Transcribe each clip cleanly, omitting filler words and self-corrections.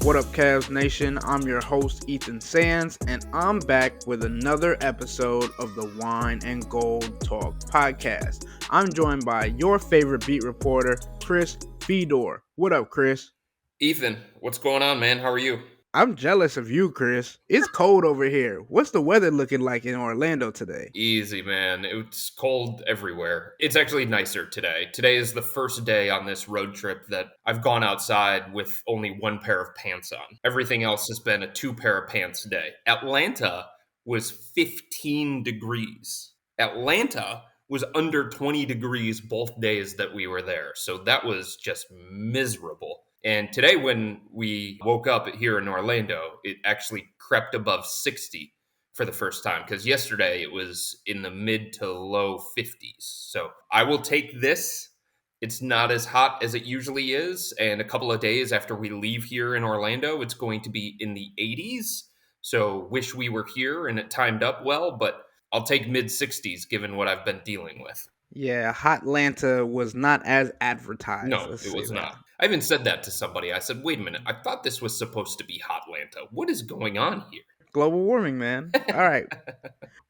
What up, Cavs Nation? I'm your host, Ethan Sands, and I'm back with another episode of the Wine and Gold Talk podcast. I'm joined by your favorite beat reporter, Chris Fedor. What up, Chris? Ethan, what's going on, man? How are you? I'm jealous of you, Chris. It's cold over here. What's the weather looking like in Orlando today? Easy, man. It's cold everywhere. It's actually nicer today. Today is the first day on this road trip that I've gone outside with only one pair of pants on. Everything else has been a two pair of pants day. Atlanta was 15 degrees. Atlanta was under 20 degrees both days that we were there. So that was just miserable. And today, when we woke up here in Orlando, it actually crept above 60 for the first time because yesterday it was in the mid to low 50s. So I will take this. It's not as hot as it usually is. And a couple of days after we leave here in Orlando, it's going to be in the 80s. So wish we were here and it timed up well, but I'll take mid 60s given what I've been dealing with. Yeah, Hotlanta was not as advertised. No, Let's it say was that. not. I even said that to somebody. I said, wait a minute, I thought this was supposed to be Hotlanta. What is going on here? Global warming, man. All right.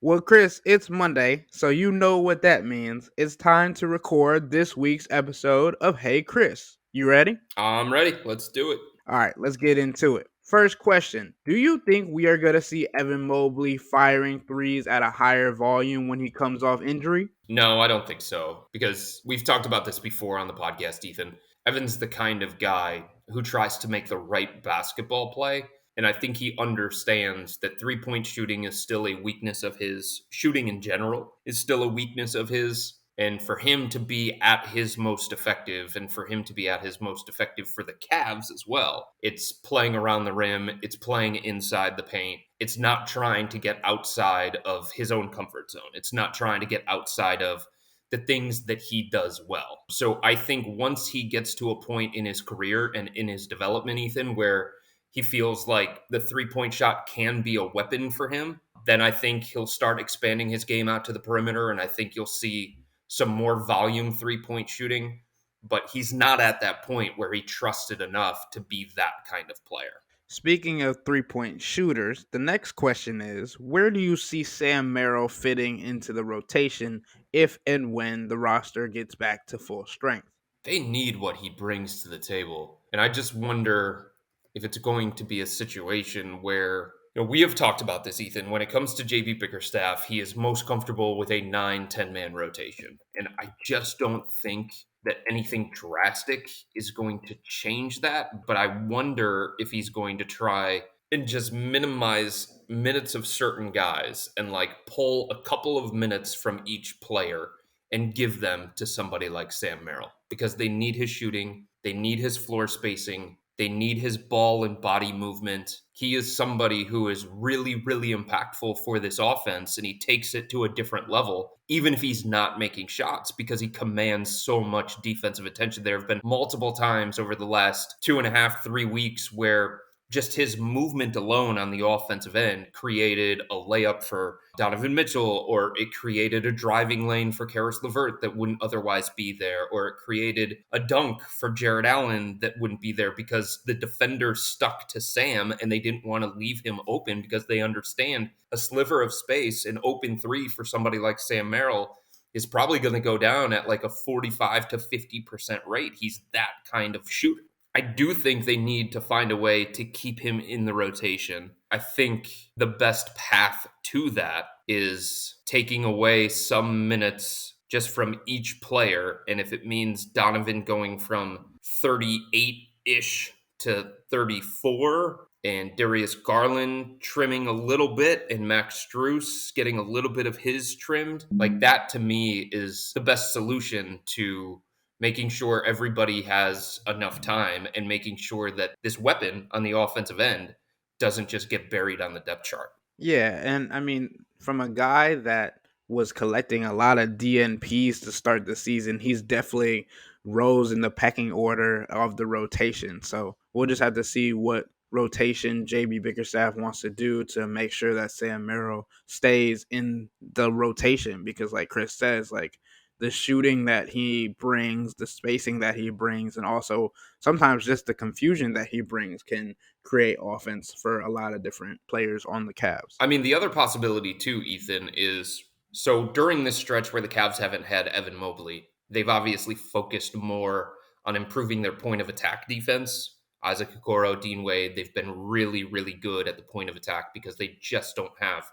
Well, Chris, it's Monday, so you know what that means. It's time to record this week's episode of Hey Chris. You ready? I'm ready. Let's do it. All right, let's get into it. First question. Do you think we are going to see Evan Mobley firing threes at a higher volume when he comes off injury? No, I don't think so. Because we've talked about this before on the podcast, Ethan. Evan's the kind of guy who tries to make the right basketball play. And I think he understands that 3 point shooting is still a weakness of his. Shooting in general is still a weakness of his. And for him to be at his most effective, and for him to be at his most effective for the Cavs as well, it's playing around the rim, it's playing inside the paint. It's not trying to get outside of his own comfort zone. It's not trying to get outside of the things that he does well. So I think once he gets to a point in his career and in his development, Ethan, where he feels like the 3 point shot can be a weapon for him, then I think he'll start expanding his game out to the perimeter. And I think you'll see some more volume 3 point shooting. But he's not at that point where he trusted enough to be that kind of player. Speaking of 3 point shooters, the next question is where do you see Sam Merrill fitting into the rotation if and when the roster gets back to full strength? They need what he brings to the table. And I just wonder if it's going to be a situation where we have talked about this, Ethan. When it comes to JB Bickerstaff, he is most comfortable with a 9-10 man rotation. And I just don't think that anything drastic is going to change that. But I wonder if he's going to try and just minimize minutes of certain guys and like pull a couple of minutes from each player and give them to somebody like Sam Merrill because they need his shooting, they need his floor spacing, they need his ball and body movement. He is somebody who is really, really impactful for this offense, and he takes it to a different level, even if he's not making shots, because he commands so much defensive attention. There have been multiple times over the last 2.5, 3 weeks where just his movement alone on the offensive end created a layup for Donovan Mitchell, or it created a driving lane for Karis LeVert that wouldn't otherwise be there, or it created a dunk for Jared Allen that wouldn't be there because the defender stuck to Sam and they didn't want to leave him open because they understand a sliver of space, an open three for somebody like Sam Merrill is probably going to go down at like a 45 to 50% rate. He's that kind of shooter. I do think they need to find a way to keep him in the rotation. I think the best path to that is taking away some minutes just from each player. And if it means Donovan going from 38-ish to 34 and Darius Garland trimming a little bit and Max Strus getting a little bit of his trimmed, like that to me is the best solution to making sure everybody has enough time and making sure that this weapon on the offensive end doesn't just get buried on the depth chart. Yeah, and I mean, from a guy that was collecting a lot of DNPs to start the season, he's definitely rose in the pecking order of the rotation. So we'll just have to see what rotation JB Bickerstaff wants to do to make sure that Sam Merrill stays in the rotation because, like Chris says, like the shooting that he brings, the spacing that he brings, and also sometimes just the confusion that he brings can create offense for a lot of different players on the Cavs. I mean, the other possibility too, Ethan, is so during this stretch where the Cavs haven't had Evan Mobley, they've obviously focused more on improving their point of attack defense. Isaac Okoro, Dean Wade, they've been really, really good at the point of attack because they just don't have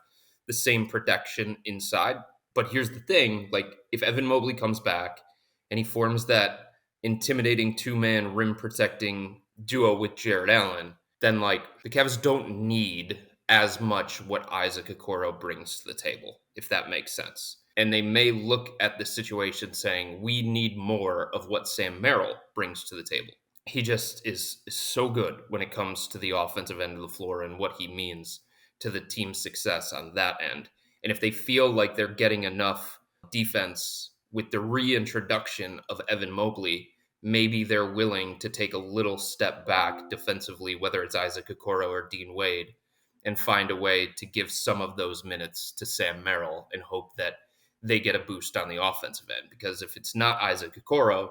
the same protection inside. But here's the thing, like if Evan Mobley comes back and he forms that intimidating two-man rim protecting duo with Jared Allen, then like the Cavs don't need as much what Isaac Okoro brings to the table, if that makes sense. And they may look at the situation saying, we need more of what Sam Merrill brings to the table. He just is so good when it comes to the offensive end of the floor and what he means to the team's success on that end. And if they feel like they're getting enough defense with the reintroduction of Evan Mobley, maybe they're willing to take a little step back defensively, whether it's Isaac Okoro or Dean Wade, and find a way to give some of those minutes to Sam Merrill and hope that they get a boost on the offensive end. Because if it's not Isaac Okoro,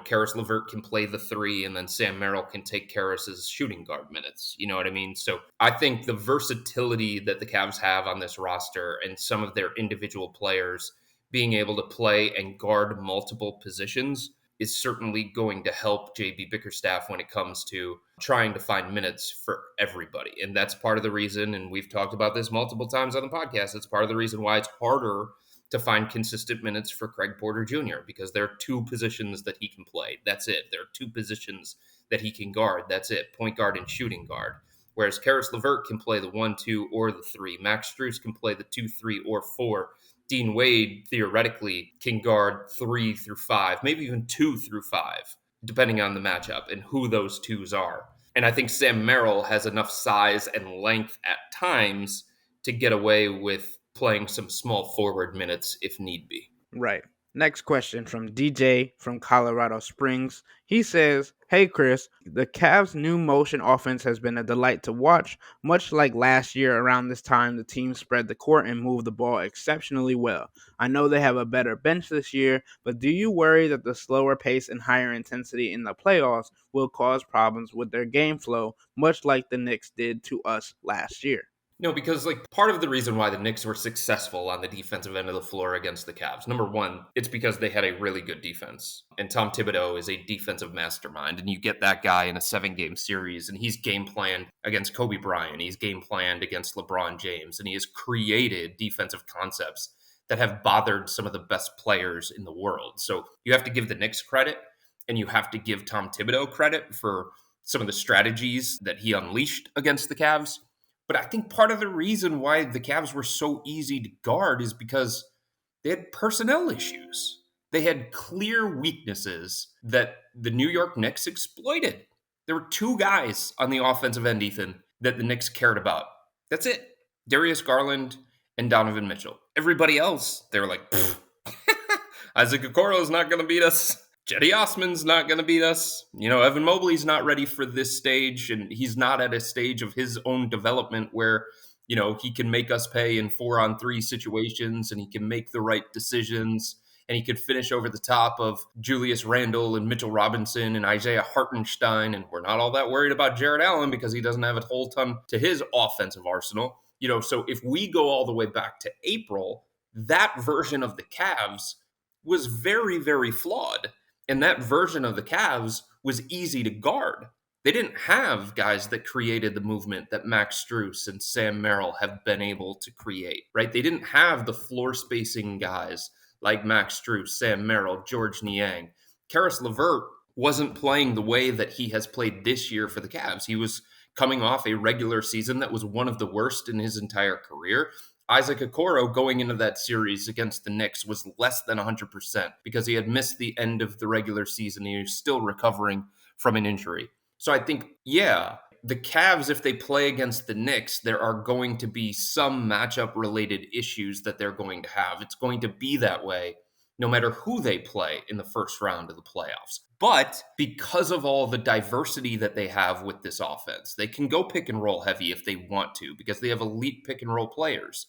Karis LeVert can play the three, and then Sam Merrill can take Karis's shooting guard minutes. You know what I mean? So I think the versatility that the Cavs have on this roster and some of their individual players being able to play and guard multiple positions is certainly going to help JB Bickerstaff when it comes to trying to find minutes for everybody. And that's part of the reason, and we've talked about this multiple times on the podcast, it's part of the reason why it's harder to find consistent minutes for Craig Porter Jr. because there are two positions that he can play. That's it. There are two positions that he can guard. That's it. Point guard and shooting guard. Whereas Karis LeVert can play the 1, 2, or the 3. Max Strus can play the 2, 3, or 4. Dean Wade theoretically can guard 3 through 5, maybe even 2 through 5, depending on the matchup and who those twos are. And I think Sam Merrill has enough size and length at times to get away with playing some small forward minutes if need be. Right. Next question from DJ from Colorado Springs. He says, "Hey Chris, the Cavs' new motion offense has been a delight to watch. Much like last year around this time, the team spread the court and moved the ball exceptionally well. I know they have a better bench this year, but do you worry that the slower pace and higher intensity in the playoffs will cause problems with their game flow, much like the Knicks did to us last year?" No, because like part of the reason why the Knicks were successful on the defensive end of the floor against the Cavs, number one, it's because they had a really good defense. And Tom Thibodeau is a defensive mastermind. And you get that guy in a 7-game series, and he's game planned against Kobe Bryant. He's game planned against LeBron James. And he has created defensive concepts that have bothered some of the best players in the world. So you have to give the Knicks credit, and you have to give Tom Thibodeau credit for some of the strategies that he unleashed against the Cavs. But I think part of the reason why the Cavs were so easy to guard is because they had personnel issues. They had clear weaknesses that the New York Knicks exploited. There were two guys on the offensive end, Ethan, that the Knicks cared about. That's it. Darius Garland and Donovan Mitchell. Everybody else, they were like, Isaac Okoro is not going to beat us. Jetty Osman's not going to beat us. Evan Mobley's not ready for this stage, and he's not at a stage of his own development where, he can make us pay in 4-on-3 situations, and he can make the right decisions, and he could finish over the top of Julius Randle and Mitchell Robinson and Isaiah Hartenstein, and we're not all that worried about Jared Allen because he doesn't have a whole ton to his offensive arsenal. So if we go all the way back to April, that version of the Cavs was very, very flawed. And that version of the Cavs was easy to guard. They didn't have guys that created the movement that Max Strus and Sam Merrill have been able to create, right? They didn't have the floor spacing guys like Max Strus, Sam Merrill, George Niang. Karis LeVert wasn't playing the way that he has played this year for the Cavs. He was coming off a regular season that was one of the worst in his entire career. Isaac Okoro going into that series against the Knicks was less than 100% because he had missed the end of the regular season. He was still recovering from an injury. So I think, the Cavs, if they play against the Knicks, there are going to be some matchup related issues that they're going to have. It's going to be that way no matter who they play in the first round of the playoffs. But because of all the diversity that they have with this offense, they can go pick and roll heavy if they want to because they have elite pick and roll players.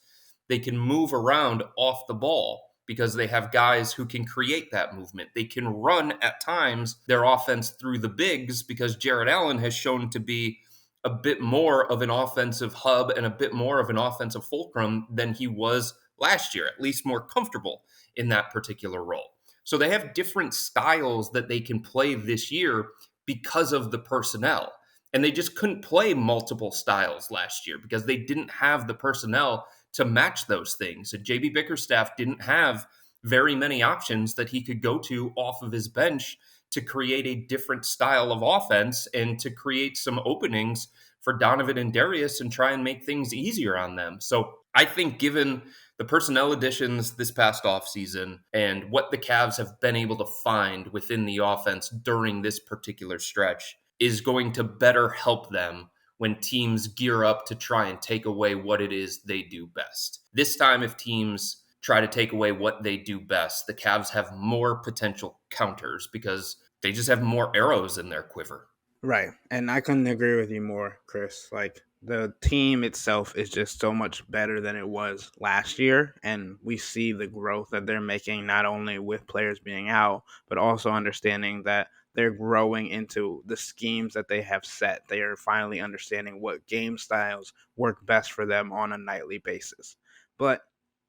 They can move around off the ball because they have guys who can create that movement. They can run at times their offense through the bigs because Jared Allen has shown to be a bit more of an offensive hub and a bit more of an offensive fulcrum than he was last year, at least more comfortable in that particular role. So they have different styles that they can play this year because of the personnel. And they just couldn't play multiple styles last year because they didn't have the personnel to match those things. And JB Bickerstaff didn't have very many options that he could go to off of his bench to create a different style of offense and to create some openings for Donovan and Darius and try and make things easier on them. So I think given the personnel additions this past offseason and what the Cavs have been able to find within the offense during this particular stretch is going to better help them when teams gear up to try and take away what it is they do best. This time, if teams try to take away what they do best, the Cavs have more potential counters because they just have more arrows in their quiver. Right. And I couldn't agree with you more, Chris. Like, the team itself is just so much better than it was last year. And we see the growth that they're making, not only with players being out, but also understanding that they're growing into the schemes that they have set. They are finally understanding what game styles work best for them on a nightly basis. But,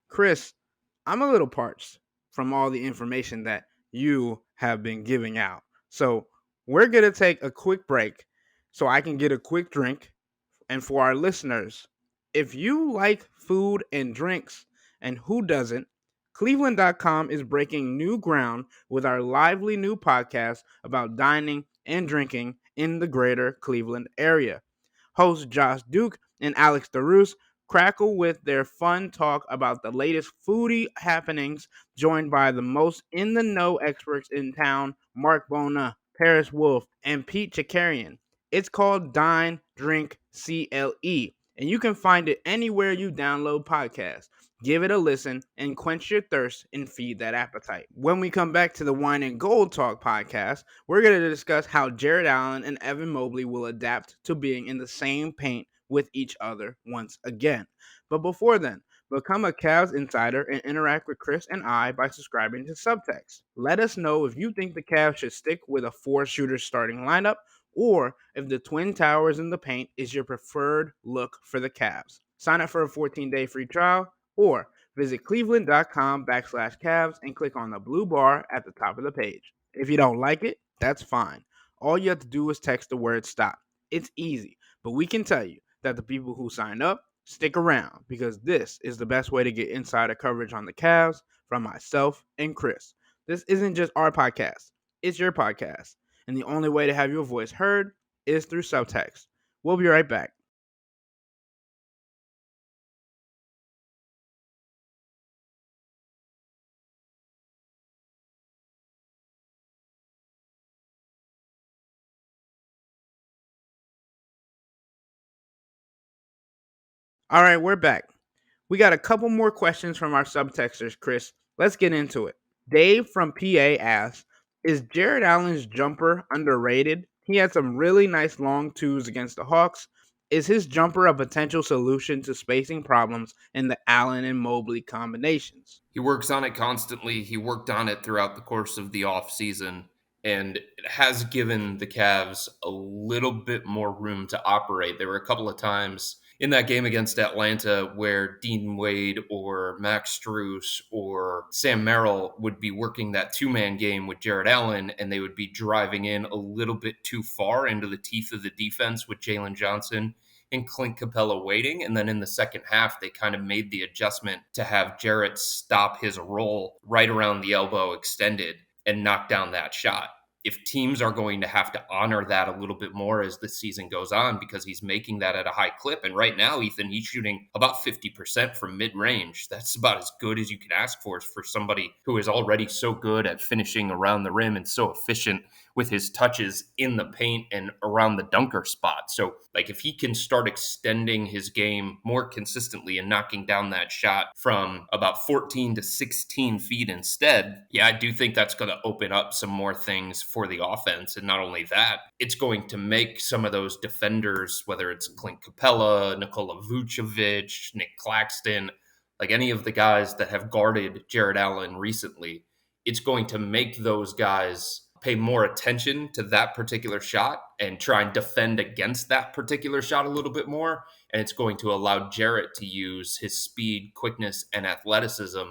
Chris, I'm a little parched from all the information that you have been giving out. So, we're going to take a quick break so I can get a quick drink. And for our listeners, if you like food and drinks, and who doesn't, cleveland.com is breaking new ground with our lively new podcast about dining and drinking in the greater Cleveland area. Hosts Josh Duke and Alex DeRoos crackle with their fun talk about the latest foodie happenings, joined by the most in the know experts in town, Mark Bona, Paris Wolf, and Pete Chakarian. It's called Dine Drink CLE, and you can find it anywhere you download podcasts. Give it a listen and quench your thirst and feed that appetite. When we come back to the Wine and Gold Talk podcast, we're going to discuss how Jared Allen and Evan Mobley will adapt to being in the same paint with each other once again. But before then, become a Cavs insider and interact with Chris and I by subscribing to Subtext. Let us know if you think the Cavs should stick with a four-shooter starting lineup or if the Twin Towers in the paint is your preferred look for the Cavs. Sign up for a 14-day free trial or visit cleveland.com/Cavs and click on the blue bar at the top of the page. If you don't like it, that's fine. All you have to do is text the word stop. It's easy, but we can tell you that the people who sign up stick around because this is the best way to get insider coverage on the Cavs from myself and Chris. This isn't just our podcast, it's your podcast. And the only way to have your voice heard is through subtext. We'll be right back. All right, we're back. We got a couple more questions from our subtexters, Chris. Let's get into it. Dave from PA asks, is Jared Allen's jumper underrated? He had some really nice long twos against the Hawks. Is his jumper a potential solution to spacing problems in the Allen and Mobley combinations? He works on it constantly. He worked on it throughout the course of the offseason, and it has given the Cavs a little bit more room to operate. There were a couple of times in that game against Atlanta where Dean Wade or Max Strus or Sam Merrill would be working that two-man game with Jared Allen, and they would be driving in a little bit too far into the teeth of the defense with Jalen Johnson and Clint Capella waiting. And then in the second half, they kind of made the adjustment to have Jarrett stop his roll right around the elbow extended and knock down that shot. If teams are going to have to honor that a little bit more as the season goes on, because he's making that at a high clip. And right now, Ethan, he's shooting about 50% from mid range. That's about as good as you can ask for somebody who is already so good at finishing around the rim and so efficient with his touches in the paint and around the dunker spot. So, like, if he can start extending his game more consistently and knocking down that shot from about 14 to 16 feet instead, yeah, I do think that's going to open up some more things for the offense. And not only that, it's going to make some of those defenders, whether it's Clint Capella, Nikola Vucevic, Nick Claxton, like any of the guys that have guarded Jared Allen recently, it's going to make those guys pay more attention to that particular shot and try and defend against that particular shot a little bit more. And it's going to allow Jarrett to use his speed, quickness, and athleticism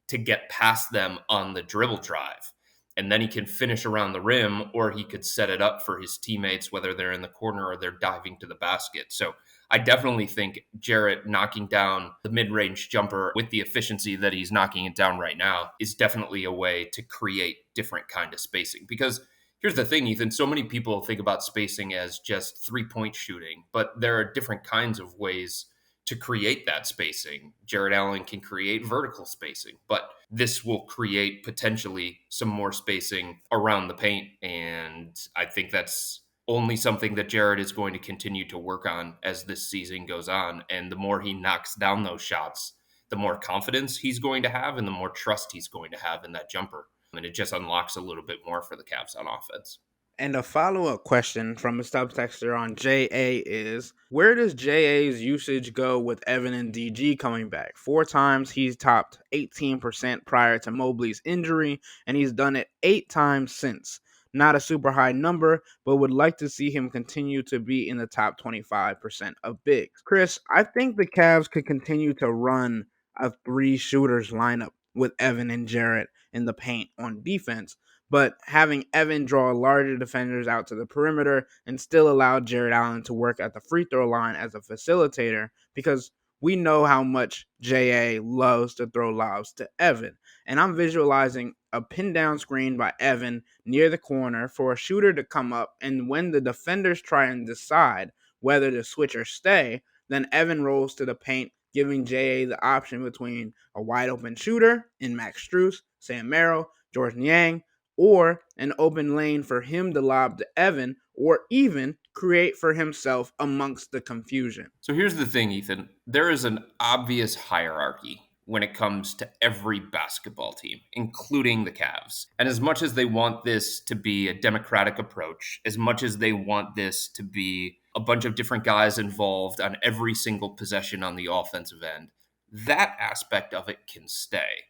to get past them on the dribble drive. And then he can finish around the rim, or he could set it up for his teammates, whether they're in the corner or they're diving to the basket. So I definitely think Jarrett knocking down the mid range jumper with the efficiency that he's knocking it down right now is definitely a way to create different kind of spacing. Because here's the thing, Ethan, so many people think about spacing as just 3-point shooting, but there are different kinds of ways to create that spacing. Jared Allen can create vertical spacing, but this will create potentially some more spacing around the paint. And I think that's only something that Jared is going to continue to work on as this season goes on. And the more he knocks down those shots, the more confidence he's going to have and the more trust he's going to have in that jumper. And it just unlocks a little bit more for the Cavs on offense. And a follow up question from a subtexter on JA is, where does JA's usage go with Evan and DG coming back? 4 times he's topped 18% prior to Mobley's injury, and he's done it 8 times since. Not a super high number, but would like to see him continue to be in the top 25% of bigs. Chris, I think the Cavs could continue to run a 3 shooters lineup with Evan and Jarrett in the paint on defense, but having Evan draw larger defenders out to the perimeter and still allow Jared Allen to work at the free throw line as a facilitator, because we know how much JA loves to throw lobs to Evan. And I'm visualizing a pin down screen by Evan near the corner for a shooter to come up, and when the defenders try and decide whether to switch or stay, then Evan rolls to the paint, giving JA the option between a wide open shooter in Max Strus, Sam Merrill, George Niang, or an open lane for him to lob to Evan, or even create for himself amongst the confusion. So here's the thing, Ethan. There is an obvious hierarchy when it comes to every basketball team, including the Cavs. And as much as they want this to be a democratic approach, as much as they want this to be a bunch of different guys involved on every single possession on the offensive end, that aspect of it can stay.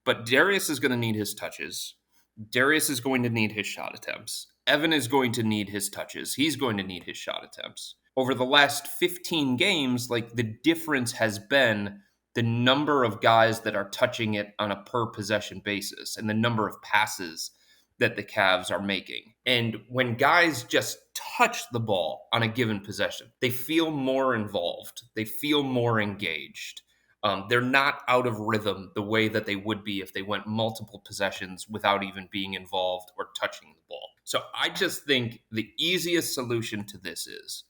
But Darius is going to need his touches. Darius is going to need his shot attempts. Evan is going to need his touches. He's going to need his shot attempts. Over the last 15 games, like the difference has been the number of guys that are touching it on a per possession basis and the number of passes that the Cavs are making. And when guys just touch the ball on a given possession, they feel more involved, they feel more engaged. They're not out of rhythm the way that they would be if they went multiple possessions without even being involved or touching the ball. So I just think the easiest solution to this is,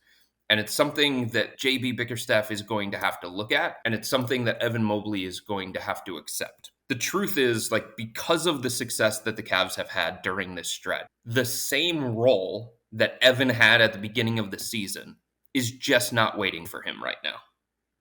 and it's something that JB Bickerstaff is going to have to look at, and it's something that Evan Mobley is going to have to accept. The truth is, like, because of the success that the Cavs have had during this stretch, the same role that Evan had at the beginning of the season is just not waiting for him right now.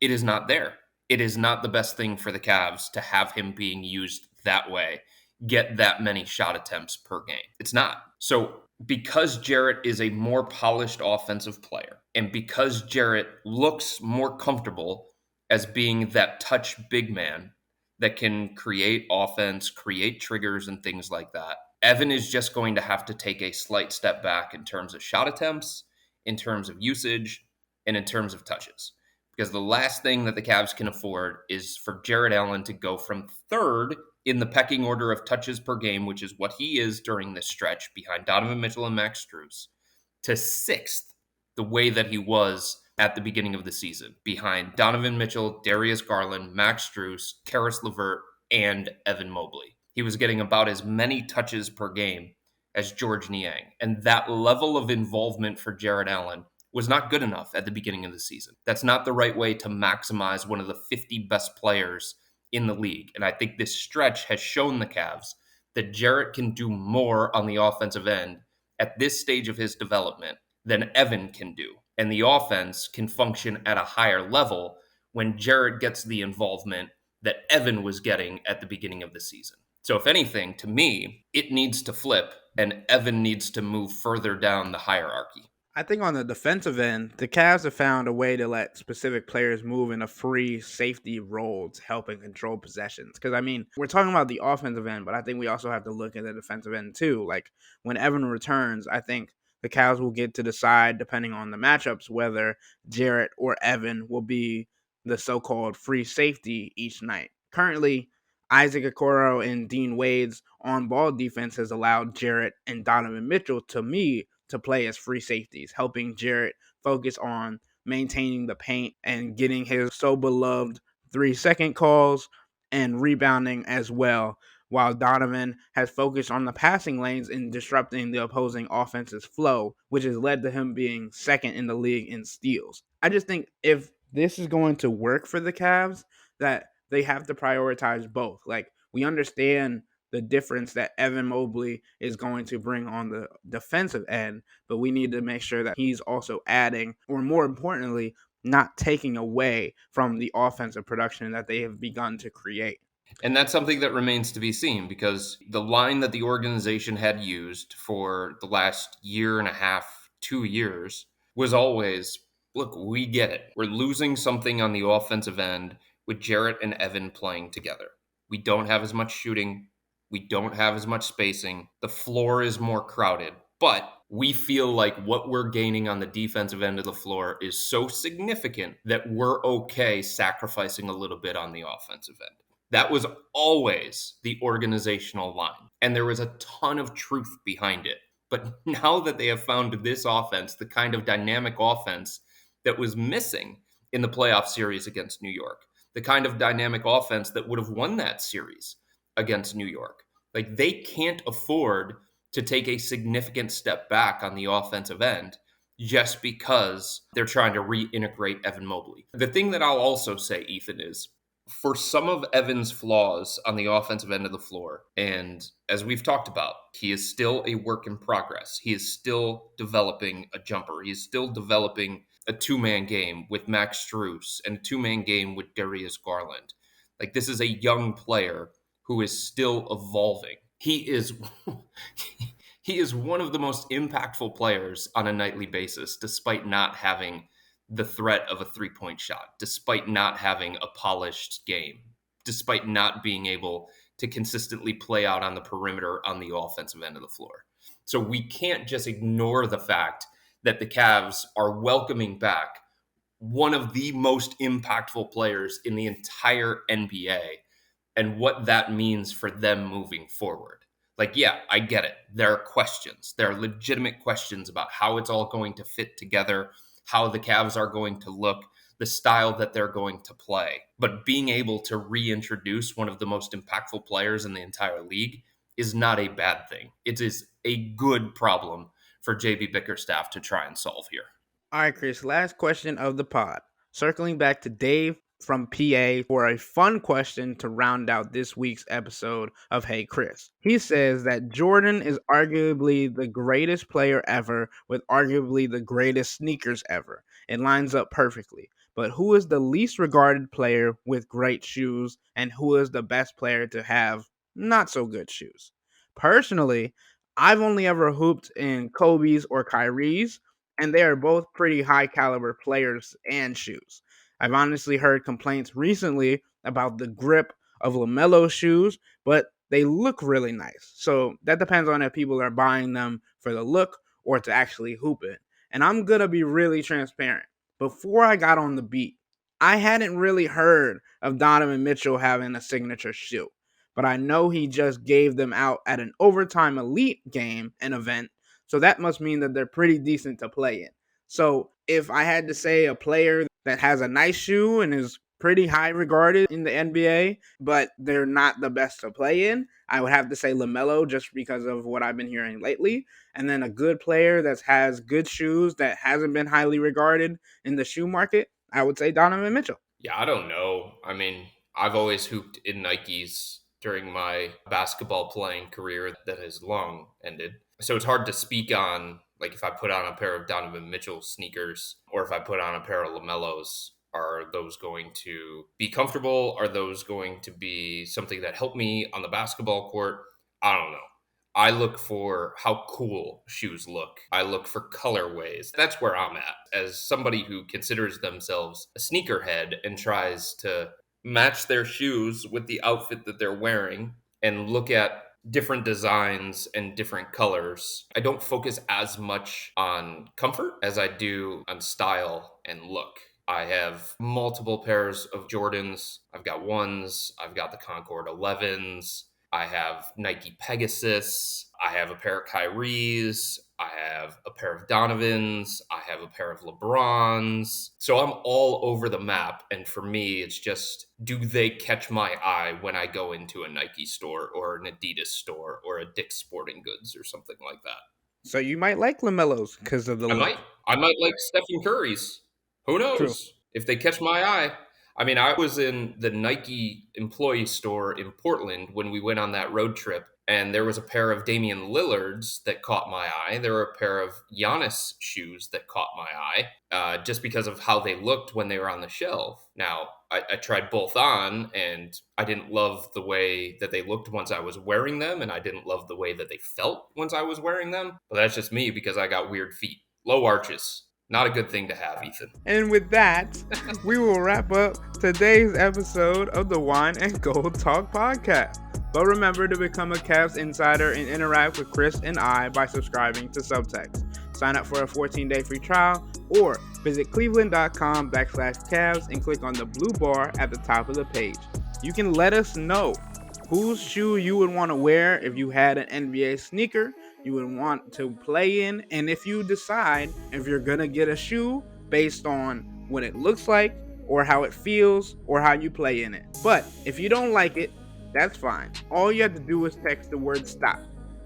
It is not there. It is not the best thing for the Cavs to have him being used that way, get that many shot attempts per game. It's not. So because Jarrett is a more polished offensive player, and because Jarrett looks more comfortable as being that touch big man that can create offense, create triggers and things like that, Evan is just going to have to take a slight step back in terms of shot attempts, in terms of usage, and in terms of touches. Because the last thing that the Cavs can afford is for Jared Allen to go from third in the pecking order of touches per game, which is what he is during this stretch behind Donovan Mitchell and Max Strus, to sixth, the way that he was at the beginning of the season, behind Donovan Mitchell, Darius Garland, Max Strus, Karis LeVert, and Evan Mobley. He was getting about as many touches per game as George Niang. And that level of involvement for Jared Allen was not good enough at the beginning of the season. That's not the right way to maximize one of the 50 best players in the league. And I think this stretch has shown the Cavs that Jarrett can do more on the offensive end at this stage of his development than Evan can do. And the offense can function at a higher level when Jarrett gets the involvement that Evan was getting at the beginning of the season. So if anything, to me, it needs to flip and Evan needs to move further down the hierarchy. I think on the defensive end, the Cavs have found a way to let specific players move in a free safety role to help and control possessions. Because I mean, we're talking about the offensive end, but I think we also have to look at the defensive end too. Like when Evan returns, I think the Cavs will get to decide, depending on the matchups, whether Jarrett or Evan will be the so-called free safety each night. Currently, Isaac Okoro and Dean Wade's on-ball defense has allowed Jarrett and Donovan Mitchell, to me, to play as free safeties, helping Jarrett focus on maintaining the paint and getting his so beloved 3 second calls and rebounding as well, while Donovan has focused on the passing lanes and disrupting the opposing offense's flow, which has led to him being second in the league in steals. I just think if this is going to work for the Cavs, that they have to prioritize both. Like, we understand the difference that Evan Mobley is going to bring on the defensive end, but we need to make sure that he's also adding, or more importantly, not taking away from the offensive production that they have begun to create. And that's something that remains to be seen because the line that the organization had used for the last year and a half, 2 years, was always look, we get it. We're losing something on the offensive end with Jarrett and Evan playing together. We don't have as much shooting. We don't have as much spacing. The floor is more crowded. But we feel like what we're gaining on the defensive end of the floor is so significant that we're okay sacrificing a little bit on the offensive end. That was always the organizational line. And there was a ton of truth behind it. But now that they have found this offense, the kind of dynamic offense that was missing in the playoff series against New York, the kind of dynamic offense that would have won that series against New York, like they can't afford to take a significant step back on the offensive end just because they're trying to reintegrate Evan Mobley. The thing that I'll also say, Ethan, is for some of Evan's flaws on the offensive end of the floor, and as we've talked about, he is still a work in progress. He is still developing a jumper. He is still developing a two-man game with Max Strus and a two-man game with Darius Garland. Like, this is a young player who is still evolving. He is he is one of the most impactful players on a nightly basis, despite not having the threat of a three-point shot, despite not having a polished game, despite not being able to consistently play out on the perimeter on the offensive end of the floor. So we can't just ignore the fact that the Cavs are welcoming back one of the most impactful players in the entire NBA and what that means for them moving forward. Like, yeah, I get it. There are questions. There are legitimate questions about how it's all going to fit together, how the Cavs are going to look, the style that they're going to play. But being able to reintroduce one of the most impactful players in the entire league is not a bad thing. It is a good problem for JB Bickerstaff to try and solve here. All right, Chris, last question of the pod. Circling back to Dave from PA for a fun question to round out this week's episode of Hey Chris. He says that Jordan is arguably the greatest player ever with arguably the greatest sneakers ever. It lines up perfectly. But who is the least regarded player with great shoes, and who is the best player to have not so good shoes? Personally, I've only ever hooped in Kobe's or Kyrie's, and they are both pretty high caliber players and shoes. I've honestly heard complaints recently about the grip of LaMelo shoes, but they look really nice. So that depends on if people are buying them for the look or to actually hoop it. And I'm going to be really transparent. Before I got on the beat, I hadn't really heard of Donovan Mitchell having a signature shoe, but I know he just gave them out at an overtime elite game, an event, so that must mean that they're pretty decent to play in. So if I had to say a player that has a nice shoe and is pretty high regarded in the NBA, but they're not the best to play in, I would have to say LaMelo just because of what I've been hearing lately. And then a good player that has good shoes that hasn't been highly regarded in the shoe market, I would say Donovan Mitchell. Yeah, I don't know. I mean, I've always hooped in Nikes during my basketball playing career that has long ended. So it's hard to speak on, like, if I put on a pair of Donovan Mitchell sneakers or if I put on a pair of LaMelos, are those going to be comfortable? Are those going to be something that help me on the basketball court? I don't know. I look for how cool shoes look. I look for colorways. That's where I'm at. As somebody who considers themselves a sneakerhead and tries to match their shoes with the outfit that they're wearing and look at different designs and different colors, I don't focus as much on comfort as I do on style and look. I have multiple pairs of Jordans. I've got ones, I've got the Concord 11s, I have Nike Pegasus. I have a pair of Kyries. I have a pair of Donovans. I have a pair of LeBrons. So I'm all over the map. And for me, it's just, do they catch my eye when I go into a Nike store or an Adidas store or a Dick's Sporting Goods or something like that? So you might like LaMelos because of the I look. might. I might like Stephen Curry's. Who True. knows? If they catch my eye. I mean, I was in the Nike employee store in Portland when we went on that road trip, and there was a pair of Damian Lillard's that caught my eye. There were a pair of Giannis shoes that caught my eye, just because of how they looked when they were on the shelf. Now, I tried both on, and I didn't love the way that they looked once I was wearing them, and I didn't love the way that they felt once I was wearing them. But that's just me because I got weird feet. Low arches. Not a good thing to have, Ethan. And with that, we will wrap up today's episode of the Wine and Gold Talk podcast. But remember to become a Cavs insider and interact with Chris and I by subscribing to Subtext. Sign up for a 14-day free trial or visit cleveland.com/Cavs and click on the blue bar at the top of the page. You can let us know whose shoe you would want to wear if you had an NBA sneaker you would want to play in, and if you decide if you're gonna get a shoe based on what it looks like or how it feels or how you play in it. But if you don't like it, that's fine. All you have to do is text the word stop.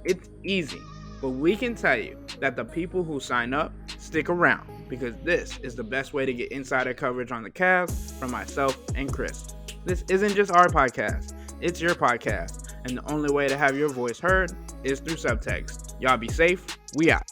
It's easy, but we can tell you that the people who sign up stick around because this is the best way to get insider coverage on the Cavs from myself and Chris. This isn't just our podcast, it's your podcast, and the only way to have your voice heard is through Subtext. Y'all be safe. We out.